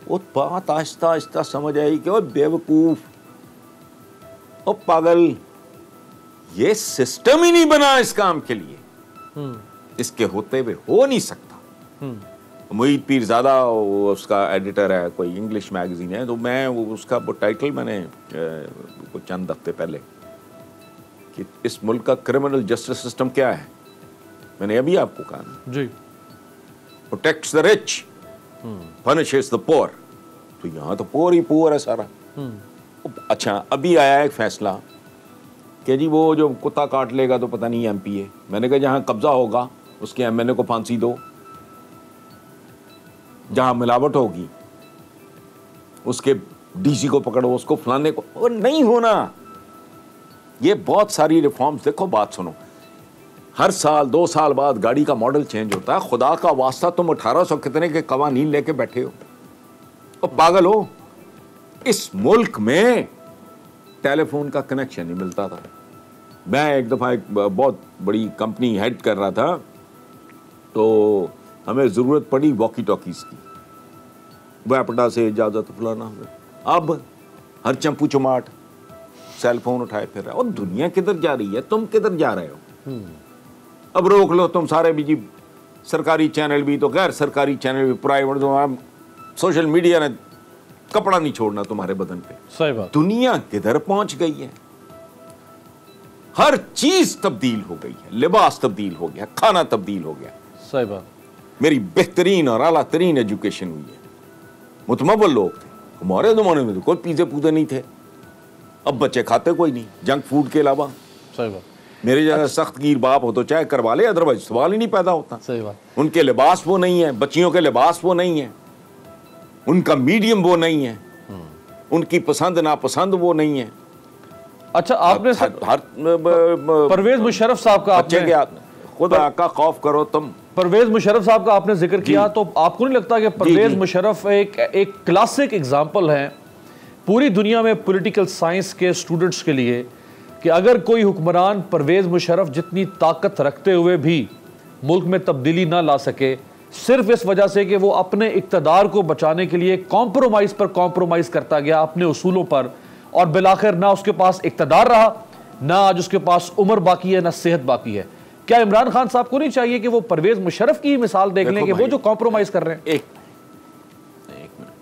वो बात आहिस्ता आहिस्ता समझ आई कि वो बेवकूफ, ओ पागल, ये सिस्टम ही नहीं बना इस काम के लिए, इसके होते हुए हो नहीं सकता। मुईद पीरज़ादा उसका एडिटर है, कोई इंग्लिश मैगजीन है, तो मैं उसका वो टाइटल मैंने कुछ चंद हफ्ते पहले कि इस मुल्क का क्रिमिनल जस्टिस सिस्टम क्या है, मैंने अभी आपको कहा ना जी, protects the rich, punishes the poor. तो यहाँ तो पुअर ही पुअर है सारा। अच्छा, अभी आया एक फैसला कि जी वो जो कुत्ता काट लेगा तो पता नहीं एमपी है। मैंने कहा जहाँ कब्जा होगा उसके एमएनए को फांसी दो, जहाँ मिलावट होगी उसके डीसी को पकड़ो, उसको फलाने को। और नहीं होना। ये बहुत सारी रिफॉर्म्स, देखो बात सुनो, हर साल 2 साल बाद गाड़ी का मॉडल चेंज होता है। खुदा का वास्ता तुम 1800 कितने के कवानीन लेके बैठे हो और पागल हो। इस मुल्क में टेलीफोन का कनेक्शन नहीं मिलता था। मैं एक दफ़ा एक बहुत बड़ी कंपनी हेड कर रहा था, तो हमें ज़रूरत पड़ी वॉकी टॉकीज़ की, वैपटा से इजाज़त फलाना। अब हर चंपू चमाट सेल फोन उठाए फिर रहा है। और दुनिया किधर जा रही है, तुम किधर जा रहे हो? अब रोक लो तुम सारे भी जी, सरकारी चैनल भी तो गैर सरकारी चैनल भी, प्राइवेट, तो सोशल मीडिया ने कपड़ा नहीं छोड़ना तुम्हारे बदन पे। सही बात। दुनिया किधर पहुंच गई है, हर चीज तब्दील हो गई है, लिबास तब्दील हो गया, खाना तब्दील हो गया। सही बात। मेरी बेहतरीन और आला तरीन एजुकेशन हुई है, मुतमव्वल लोग थे। हमारे जमाने में तो कोई पिज़्ज़े पूजे नहीं थे। अब बच्चे खाते कोई नहीं जंक फूड के अलावा। सही बात। मेरी जगह सख्त गिर बाप हो तो चाहे करवा ले, अदरवाइज सवाल ही नहीं पैदा होता। सही बात। उनके लिबास वो नहीं है, बच्चियों के लिबास वो नहीं है, उनका मीडियम वो नहीं है, उनकी पसंद नापसंद वो नहीं है। अच्छा, आपने परवेज मुशर्रफ साहब का खुद का खौफ करो तुम। परवेज मुशर्रफ साहब का आपने जिक्र किया, तो आपको नहीं लगता कि परवेज मुशर्रफ एक क्लासिक एग्जाम्पल है पूरी दुनिया में पॉलिटिकल साइंस के स्टूडेंट्स के लिए कि अगर कोई हुक्मरान परवेज मुशर्रफ जितनी ताकत रखते हुए भी मुल्क में तब्दीली ना ला सके, सिर्फ इस वजह से कि वो अपने इक़्तिदार को बचाने के लिए कॉम्प्रोमाइज़ पर कॉम्प्रोमाइज़ करता गया अपने उसूलों पर, और बिलाखिर ना उसके पास इक़्तिदार रहा, ना आज उसके पास उम्र बाकी है, ना सेहत बाकी है। क्या इमरान खान साहब को नहीं चाहिए कि वो परवेज मुशर्रफ की मिसाल देख लें कि वो जो कॉम्प्रोमाइज़ कर रहे हैं? एक मिनट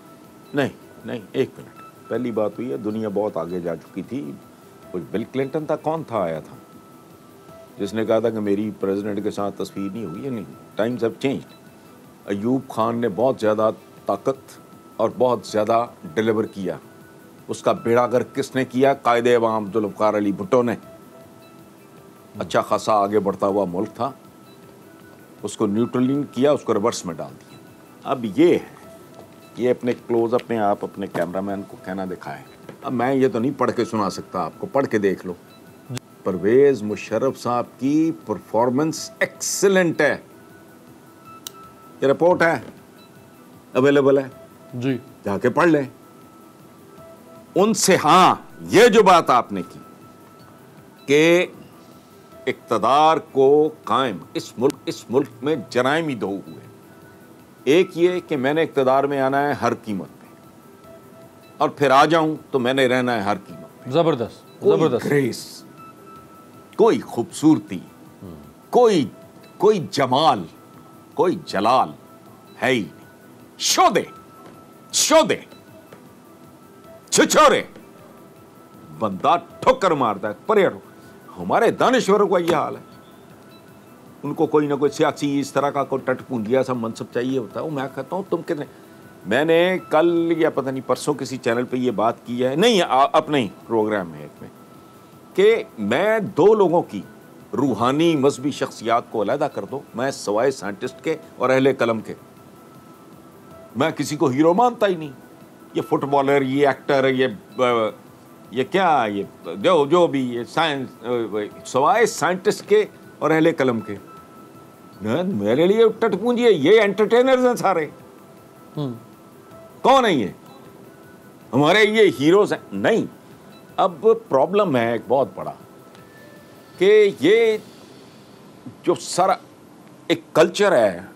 नहीं, एक मिनट। पहली बात हुई है, दुनिया बहुत आगे जा चुकी थी। कुछ बिल क्लिंटन था, कौन था आया था जिसने कहा था कि मेरी प्रेसिडेंट के साथ तस्वीर नहीं हुई है? नहीं, times have changed. Ayub Khan ने बहुत ज़्यादा ताकत और बहुत ज़्यादा डिलीवर किया। उसका बेड़ागर किसने किया? कायदे अवाम जुल्फ़कार अली भुट्टो ने। अच्छा खासा आगे बढ़ता हुआ मुल्क था, उसको न्यूट्रलिन किया, उसको रिवर्स में डाल दिया। अब ये अपने क्लोजअप में आप अपने कैमरामैन को कहना दिखाएं। अब मैं ये तो नहीं पढ़ के सुना सकता आपको, पढ़ के देख लो। परवेज मुशर्रफ साहब की परफॉर्मेंस एक्सीलेंट है, ये रिपोर्ट है, अवेलेबल है जी, जाके पढ़ लें उनसे। हाँ, ये जो बात आपने की कि इक़्तिदार को कायम, इस मुल्क में जराइम ही दो हुए। एक ये कि मैंने इक़्तिदार में आना है हर कीमत पे, और फिर आ जाऊं तो मैंने रहना है हर कीमत पे। जबरदस्त, जबरदस्त। ग्रेस, कोई खूबसूरती, कोई जमाल, कोई जलाल है ही नहीं। शोदे छिछोरे, बंदा ठोकर मारता है। पर हमारे दानिश्वरों का यह हाल है, उनको कोई ना कोई सियासी इस तरह का कोई टटपूंजिया सा मनसब चाहिए होता है। मैं कहता हूँ तुम कितने, मैंने कल या पता नहीं परसों किसी चैनल पे ये बात की है, नहीं अपने ही प्रोग्राम में एक में, कि मैं दो लोगों की रूहानी मजहबी शख्सियात को अलहदा कर दो, मैं सवाए साइंटिस्ट के और अहले कलम के, मैं किसी को हीरो मानता ही नहीं। ये फुटबॉलर, ये एक्टर, ये क्या, ये जो भी ये साइंस, सवाए साइंटिस्ट के और अहले कलम के, मेरे लिए टटपूंजी है। ये एंटरटेनर्स हैं सारे। कौन है ये? हमारे ये हीरोज हैं? नहीं। अब प्रॉब्लम है एक बहुत बड़ा कि ये जो सारा एक कल्चर है,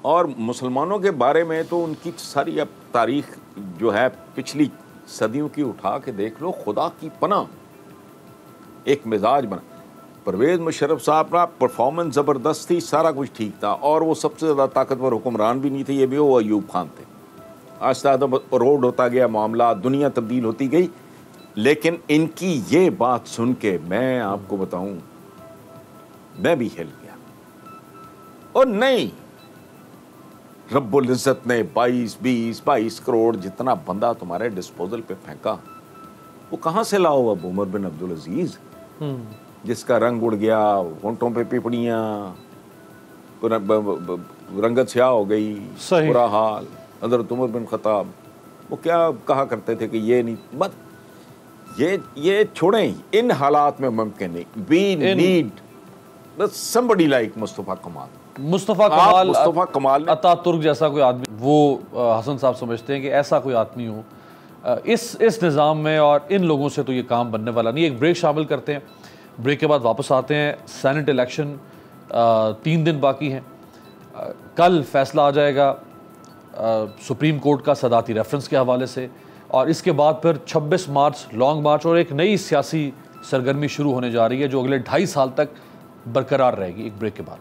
और मुसलमानों के बारे में तो उनकी सारी अब तारीख जो है पिछली सदियों की उठा के देख लो, खुदा की पनाह एक मिजाज बना। परवेज मुशर्रफ साहब का परफॉर्मेंस ज़बरदस्त थी, सारा कुछ ठीक था, और वो सबसे ज़्यादा ताकतवर हुक्मरान भी नहीं थे, ये भी वो अयूब खान थे। आहिस्ता आहिस्ता रोड होता गया मामला, दुनिया तब्दील होती गई। लेकिन इनकी ये बात सुन के मैं आपको बताऊं, मैं भी हिल गया। और नहीं, रब्बुल इज़्ज़त ने 22 करोड़ जितना बंदा तुम्हारे डिस्पोजल पे फेंका, वो कहाँ से लाओ? अब उमर बिन अब्दुल अजीज, जिसका रंग उड़ गया, होंठों पे पिपड़ियाँ, रंगत स्याह हो गई, बुरा हाल। हज़रत उमर बिन खत्ताब वो क्या कहा करते थे कि ये नहीं, मत ये छोड़ें, इन हालात में मुमकिन नहीं। We need somebody like Mustafa Kemal Ataturk जैसा कोई आदमी, वो हसन साहब समझते हैं कि ऐसा कोई आदमी हो इस निज़ाम में, और इन लोगों से तो ये काम बनने वाला नहीं। एक ब्रेक शामिल करते हैं, ब्रेक के बाद वापस आते हैं। सेनेट इलेक्शन 3 दिन बाकी हैं। कल फैसला आ जाएगा सुप्रीम कोर्ट का सदाती रेफरेंस के हवाले से, और इसके बाद फिर 26 मार्च लॉन्ग मार्च और एक नई सियासी सरगर्मी शुरू होने जा रही है जो अगले 2.5 साल तक बरकरार रहेगी। एक ब्रेक के बाद।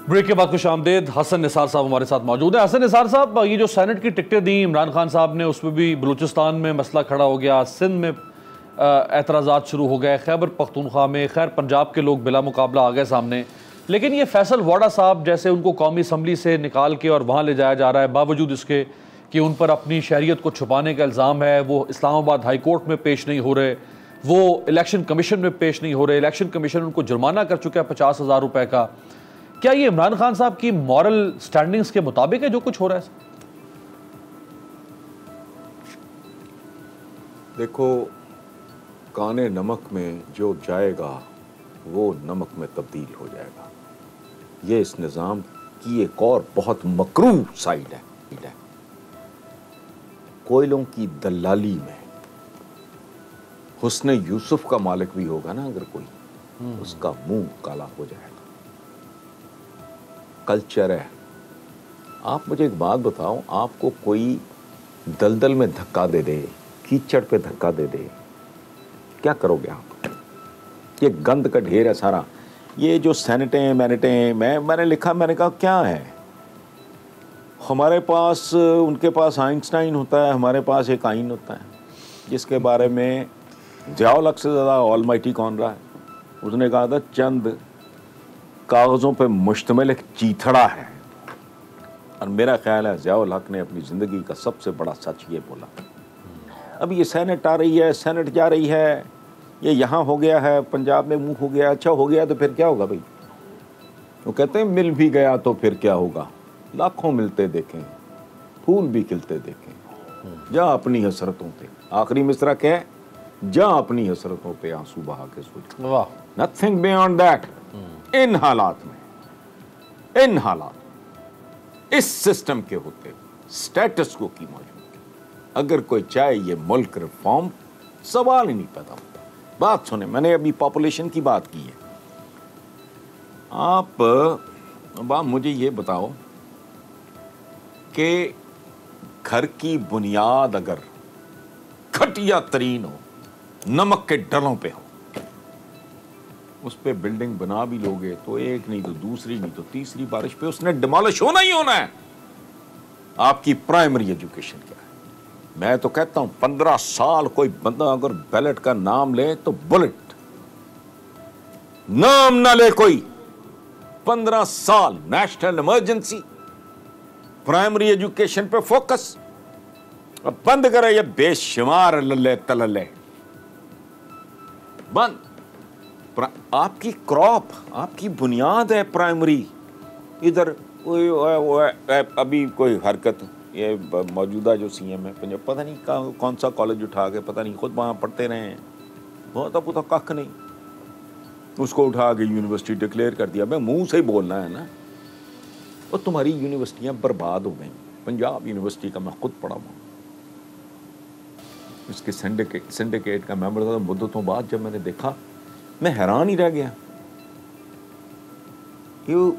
ब्रेक के बाद खुश आमदेद। हसन निसार साहब हमारे साथ मौजूद है। हसन निसार साहब, ये जो सेनेट की टिकटें दी इमरान खान साहब ने, उसमें भी बलूचिस्तान में मसला खड़ा हो गया, सिंध में एतराज़ात शुरू हो गए, खैबर पख्तूनख्वा में, खैर पंजाब के लोग बिला मुकाबला आ गए सामने। लेकिन ये फैसल वाडा साहब जैसे उनको कौमी असम्बली से निकाल के और वहाँ ले जाया जा रहा है, बावजूद इसके कि उन पर अपनी शहरियत को छुपाने का इल्ज़ाम है। वो इस्लामाबाद हाई कोर्ट में पेश नहीं हो रहे, वो इलेक्शन कमीशन में पेश नहीं हो रहे। इलेक्शन कमीशन उनको जुर्माना कर चुका है 50,000 रुपए का। क्या ये इमरान खान साहब की मॉरल स्टैंडिंग्स के मुताबिक है जो कुछ हो रहा है? देखो, काने नमक में जो जाएगा वो नमक में तब्दील हो जाएगा। ये इस निज़ाम की एक और बहुत मकरूह साइड है। कोयलों की दलाली में हुस्ने यूसुफ का मालिक भी होगा ना, अगर कोई, उसका मुंह काला हो जाएगा। कल्चर है। आप मुझे एक बात बताओ, आपको कोई दलदल में धक्का दे दे, कीचड़ पे धक्का दे दे, क्या करोगे आप? ये गंद का ढेर है सारा। ये जो सेनेटें मैनेटें मैंने लिखा, मैंने कहा क्या है? हमारे पास, उनके पास आइंस्टाइन होता है, हमारे पास एक आइन होता है जिसके बारे में ज़ियाउल हक से ज़्यादा ऑलमाइटी कौन रहा है। उसने कहा था चंद कागज़ों पे मुश्तमिल एक चीथड़ा है, और मेरा ख्याल है ज़ियाउल हक ने अपनी ज़िंदगी का सबसे बड़ा सच ये बोला। अब ये सेनेट आ रही है, सेनेट जा रही है, ये यहाँ हो गया है, पंजाब में मुँह हो गया, अच्छा हो गया तो फिर क्या होगा भाई? वो कहते हैं मिल भी गया तो फिर क्या होगा? लाखों मिलते देखें, फूल भी खिलते देखें, जा अपनी हसरतों पे। आखिरी मिसरा क्या है? जा अपनी हसरतों पे आंसू बहा के सो जा। वाह। Nothing beyond that. इन हालात में, इन हालात, इस सिस्टम के होते स्टेटस को की मौजूदगी, अगर कोई चाहे ये मुल्क रिफॉर्म, सवाल ही नहीं पैदा होता। बात सुने, मैंने अभी पॉपुलेशन की बात की है। आप मुझे ये बताओ कि घर की बुनियाद अगर घटिया तरीन हो, नमक के डलों पे हो, उस पे बिल्डिंग बना भी लोगे तो एक नहीं तो दूसरी नहीं तो तीसरी बारिश पे उसने डिमोलिश होना ही होना है। आपकी प्राइमरी एजुकेशन क्या है? मैं तो कहता हूं 15 साल कोई बंदा अगर बैलेट का नाम ले तो बुलेट, नाम ना ले कोई, 15 साल नेशनल इमरजेंसी, प्राइमरी एजुकेशन पे फोकस। अब बंद करे ये बेशुमार लल्ले तलल्ले, बंद। आपकी क्रॉप, आपकी बुनियाद है प्राइमरी। इधर अभी कोई हरकत, ये मौजूदा जो सीएम है पंजाब, पता नहीं कौन सा कॉलेज उठा के, पता नहीं खुद वहाँ पढ़ते रहे हैं, बहुत अब तो कख नहीं, उसको उठा के यूनिवर्सिटी डिक्लेयर कर दिया। मैं मुंह से ही बोलना है ना। और तुम्हारी यूनिवर्सिटियाँ बर्बाद हो गई। पंजाब यूनिवर्सिटी का मैं खुद पढ़ा हूँ, उसके सिंडिकेट का मेंबर था। मुद्दतों बाद जब मैंने देखा, मैं हैरान ही रह गया। ये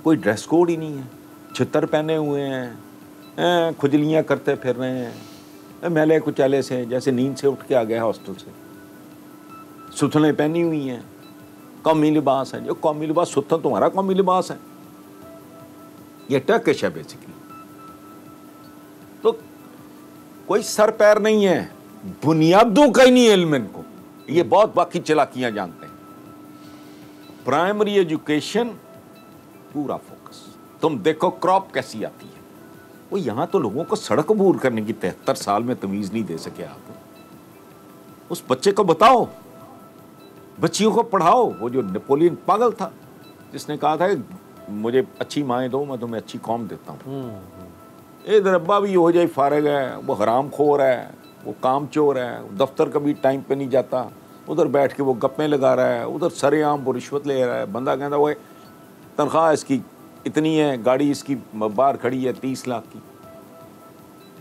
कोई ड्रेस कोड ही नहीं है, छितर पहने हुए हैं, खुजलियाँ करते फिर रहे हैं, मैले कुचाले से, जैसे नींद से उठ के आ गया हॉस्टल से। सुथने पहनी हुई हैं, कौमी लिबास है। जो कौमी लिबास, सुथन तुम्हारा कौमी लिबास है, ये टर्किश है बेसिकली। तो कोई सर पैर नहीं है, बुनियादों का ही नहीं इल्म इनको। ये बहुत बाकी चालाकियां जानते हैं। प्राइमरी एजुकेशन पूरा फोकस। तुम देखो क्रॉप कैसी आती है। वो यहां तो लोगों को सड़क अबूर करने की 73 साल में तमीज नहीं दे सके आप। उस बच्चे को बताओ, बच्चियों को पढ़ाओ। वो जो नेपोलियन पागल था जिसने कहा था कि मुझे अच्छी माएँ दो, मैं तुम्हें अच्छी कौम देता हूँ। इधर अब्बा भी हो जाए फारिग है, वो हराम खोर है, वो काम चोर है, दफ्तर कभी टाइम पे नहीं जाता, उधर बैठ के वो गप्पे लगा रहा है, उधर सरेआम वो रिश्वत ले रहा है। बंदा कहता वो तनख्वाह इसकी इतनी है, गाड़ी इसकी बाहर खड़ी है 30 लाख की,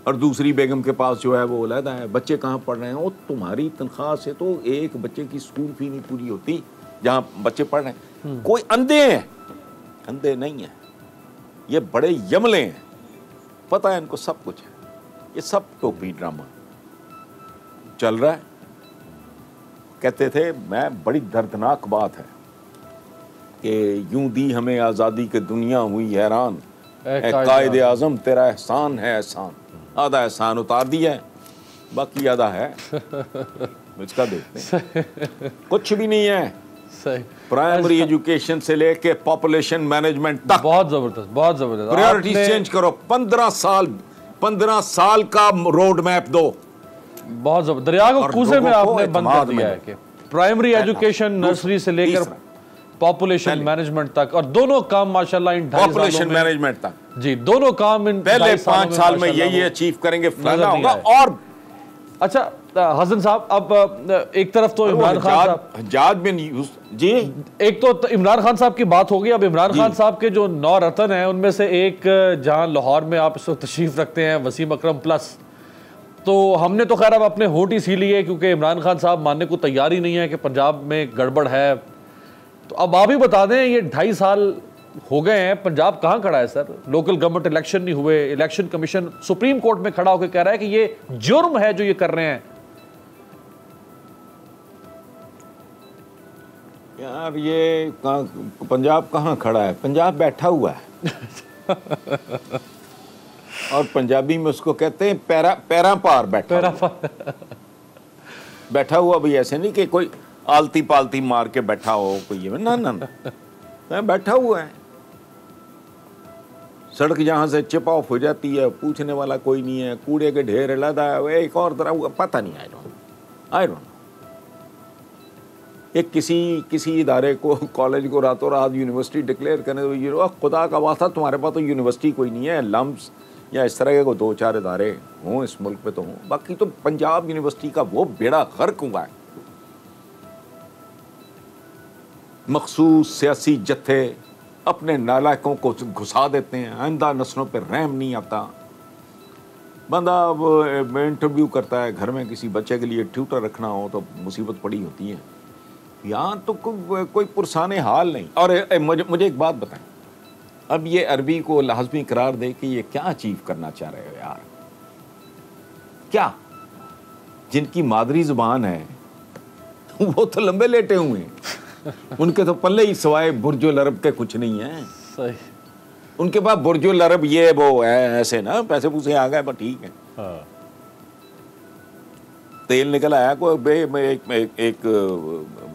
और दूसरी बेगम के पास जो है वो अलहदा है। बच्चे कहाँ पढ़ रहे हैं? वो तुम्हारी तनख्वाह से तो एक बच्चे की स्कूल फी नहीं पूरी होती जहाँ बच्चे पढ़ रहे हैं। कोई अंधे हैं? अंधे नहीं है, ये बड़े यमले हैं, पता है इनको सब कुछ है। ये सब टोपी ड्रामा चल रहा है। कहते थे, मैं बड़ी दर्दनाक बात है, कि यूं दी हमें आज़ादी की दुनिया हुई हैरान, ए कायदे आज़म तेरा एहसान है एहसान। आधा एहसान उतार दिया है, बाकी आधा है इसका देखते हैं। कुछ भी नहीं है। सही। प्राइमरी एजुकेशन से लेके पॉपुलेशन मैनेजमेंट तक बहुत जबरदस्त, बहुत जबरदस्त। प्रायोरिटीज चेंज करो। 15 साल का रोड मैप दो। बहुत जबरदस्त। दरिया को और कूजे में लोगों को आपने बंद कर एतमाद दिया में है कि प्राइमरी एजुकेशन नर्सरी से लेकर तीसरा। पॉपुलेशन मैनेजमेंट तक, और दोनों काम माशाल्लाह इन 2.5 पॉपुलेशन सालों में, मैनेजमेंट तक जी दोनों काम इन पहले 2.5 5 साल में माशाल्लाह ये वो अचीव करेंगे, नजर फलाना नहीं होगा। आए। और अच्छा हसन साहब, अब एक तरफ तो इमरान खान साहब, हज्जाज बिन यूसुफ जी, एक तो इमरान खान साहब की बात होगी। अब इमरान खान साहब के जो 9 रतन हैं उनमें से एक जहां लाहौर में आप इस वक्त तशरीफ रखते हैं, वसीम अकरम प्लस। तो हमने तो खैर अब अपने होठ ही सी लिए, क्योंकि इमरान खान साहब मानने को तैयार ही नहीं है कि पंजाब में गड़बड़ है। तो अब आप ही बता दें, ये 2.5 साल हो गए हैं, पंजाब कहाँ खड़ा है सर? लोकल गवर्नमेंट इलेक्शन नहीं हुए, इलेक्शन कमीशन सुप्रीम कोर्ट में खड़ा होकर कह रहा है कि ये जुर्म है जो ये कर रहे हैं। यार ये पंजाब कहाँ खड़ा है? पंजाब बैठा हुआ है और पंजाबी में उसको कहते हैं पैरा पार बैठा हुआ। बैठा हुआ भी ऐसे नहीं कि कोई आलती पालती मार के बैठा हो कोई, ना ना ना, बैठा हुआ है। सड़क जहाँ से चिप ऑफ हो जाती है, पूछने वाला कोई नहीं है, कूड़े के ढेर लदा है, एक और तरह हुआ, पता नहीं। आई डोंट एक किसी इदारे को, कॉलेज को रातों रात यूनिवर्सिटी डिक्लेयर करने दो। खुदा का वास्ता तुम्हारे पास तो यूनिवर्सिटी कोई नहीं है, लम्स या इस तरह के को 2-4 इदारे हों इस मुल्क पे तो हों, बाकी तो पंजाब यूनिवर्सिटी का वो बेड़ा गर्क हुआ है। मखसूस सियासी जत्थे अपने नालायकों को घुसा देते हैं, आइंदा नस्लों पर रहम नहीं आता। बंदा इंटरव्यू करता है, घर में किसी बच्चे के लिए ट्यूटर रखना हो तो मुसीबत पड़ी होती है। यहाँ तो कोई पुरसाने हाल नहीं। और मुझे एक बात बताएं, अब ये अरबी को लाजमी करार दे कि ये क्या अचीव करना चाह रहे हो यार? क्या जिनकी मादरी जुबान है वो तो लंबे लेटे हुए हैं, उनके तो पल्ले ही सवाए बुर्जुल अरब के कुछ नहीं है। सही। उनके पास बुर्जुल अरब ये वो है ऐसे ना, पैसे पूसे आ गए, पर ठीक है। हाँ। तेल निकल आया एक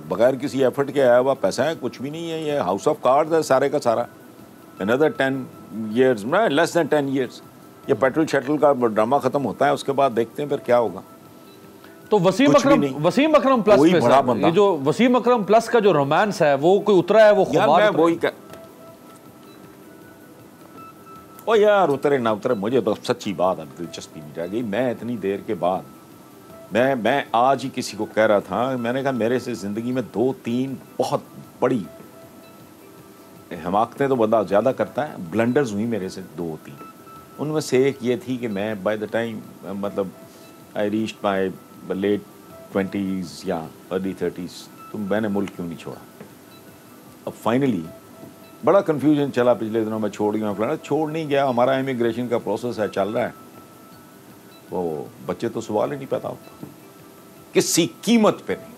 बगैर किसी एफर्ट के आया हुआ पैसा है, कुछ भी नहीं है। ये हाउस ऑफ कार्ड्स है सारे का सारा। अनदर 10 years ना, लेस देन 10 years ये पेट्रोल शेट्रोल का ड्रामा खत्म होता है, उसके बाद देखते हैं फिर क्या होगा। तो वसीम अकरम प्लस कोई पे बड़ा सर, बंदा, ये जो वसीम अकरम प्लस का जो रोमांस है वो कोई उतरा है? वो ओ यार उतरे ना उतरे, मुझे तो सच्ची बात अब दिलचस्पी नहीं रह गई। मैं इतनी देर के बाद मैं आज ही किसी को कह रहा था, मैंने कहा मेरे से ज़िंदगी में 2-3 बहुत बड़ी हमाकतें तो बंदा ज़्यादा करता है, ब्लंडर्स हुई मेरे से 2-3। उनमें से एक ये थी कि मैं बाय द टाइम मतलब I reached my late 20s या अर्ली 30s तो मैंने मुल्क क्यों नहीं छोड़ा। अब फाइनली बड़ा कन्फ्यूजन चला पिछले दिनों में, छोड़ गया फलाना, छोड़ नहीं गया। हमारा इमिग्रेशन का प्रोसेस है, चल रहा है। वो बच्चे तो सवाल ही नहीं पैदा होता, किसी कीमत पे नहीं,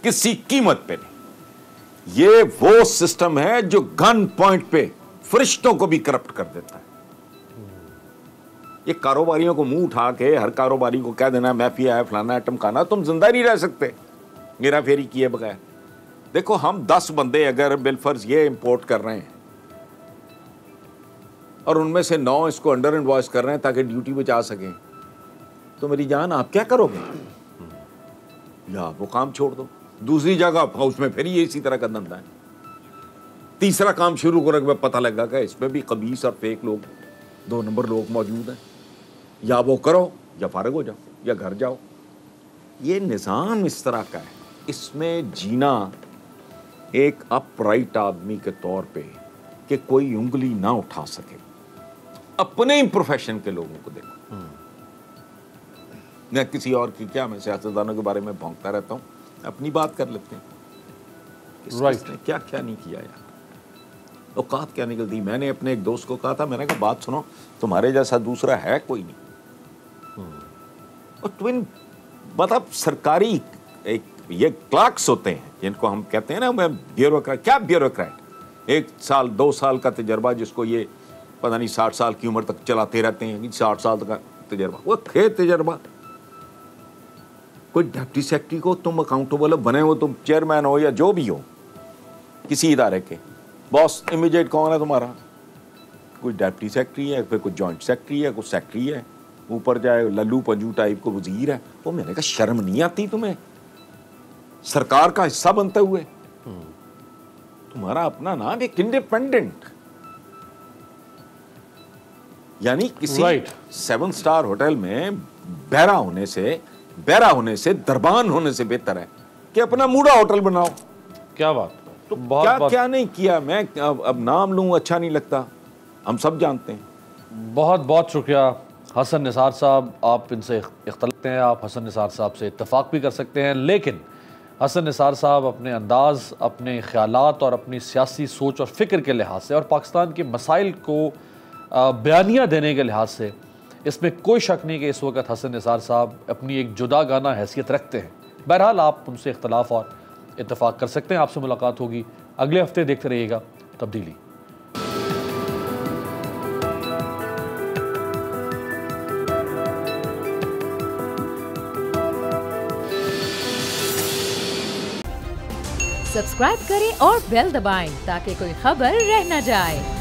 किसी कीमत पे नहीं। ये वो सिस्टम है जो गन पॉइंट पे फरिश्तों को भी करप्ट कर देता है। ये कारोबारियों को मुंह उठा के हर कारोबारी को कह देना माफिया है, फलाना है, टमकाना, तुम जिंदा नहीं रह सकते मेरा फेरी किए बगैर। देखो हम 10 बंदे अगर बिलफर्ज ये इंपोर्ट कर रहे हैं और उनमें से 9 इसको अंडर इनवॉइस कर रहे हैं ताकि ड्यूटी पे जा सकें, तो मेरी जान आप क्या करोगे? या वो काम छोड़ दो, दूसरी जगह हाउस में फिर ये इसी तरह का धंधा है। तीसरा काम शुरू करोगे, पता लगा कि इसमें भी खबीस और फेक लोग, 2 नंबर लोग मौजूद हैं। या वो करो या फारिग हो जाओ या घर जाओ। ये निज़ाम इस तरह का है, इसमें जीना एक अपराइट आदमी के तौर पे कि कोई उंगली ना उठा सके। अपने ही प्रोफेशन के लोगों को देखो, मैं किसी और की क्या, मैं सियासतदानों के बारे में भौंकता रहता हूँ, अपनी बात कर लेते हैं। किसने क्या क्या नहीं किया यार, औकात क्या निकलती। मैंने अपने एक दोस्त को कहा था, मैंने कहा बात सुनो, तुम्हारे जैसा दूसरा है कोई नहीं। और ट्विन मतलब सरकारी एक ये क्लर्क्स होते हैं, जिनको हम कहते हैं ना मैं ब्यूरोक्रेट, क्या ब्यूरोक्रेट, 1 साल 2 साल का तजर्बा जिसको ये पता नहीं 60 साल की उम्र तक चलाते रहते हैं, 60 साल का तजर्बा, वो थे तजर्बा। कोई डिप्टी सेक्रेटरी को तुम अकाउंटेबल बने हो, तुम चेयरमैन हो या जो भी हो किसी इदारे के, बॉस इमीडिएट कौन है तुम्हारा? कोई डिप्टी सेक्रेटरी है, फिर कोई जॉइंट सेक्रेटरी है, कोई सेक्रेटरी है, ऊपर जाए लल्लू पंजू टाइप को वजीर है। वो मैंने कहा शर्म नहीं आती तुम्हें सरकार का हिस्सा बनते हुए? तुम्हारा अपना नाम एक इंडिपेंडेंट, यानी किसी 7 स्टार होटल में बहरा होने से दरबान होने से बेहतर है कि अपना मूडा होटल बनाओ। क्या बात, तो क्या नहीं किया। मैं अब नाम लूं अच्छा नहीं लगता, हम सब जानते हैं। बहुत बहुत शुक्रिया हसन निसार साहब, आप इनसे इख्तलाफ हैं, आप हसन निसार साहब से इत्तफाक भी कर सकते हैं, लेकिन हसन निसार साहब अपने अंदाज़, अपने ख़यालात और अपनी सियासी सोच और फ़िक्र के लिहाज से और पाकिस्तान के मसाइल को बयानिया देने के लिहाज से इसमें कोई शक नहीं कि इस वक्त हसन निसार साहब अपनी एक जुदागाना हैसियत रखते हैं। बहरहाल आप उनसे इख्तलाफ और इत्तफाक कर सकते हैं। आपसे मुलाकात होगी अगले हफ्ते। देखते रहिएगा तब्दीली। सब्सक्राइब करें और बेल दबाएं ताकि कोई खबर रह न जाए।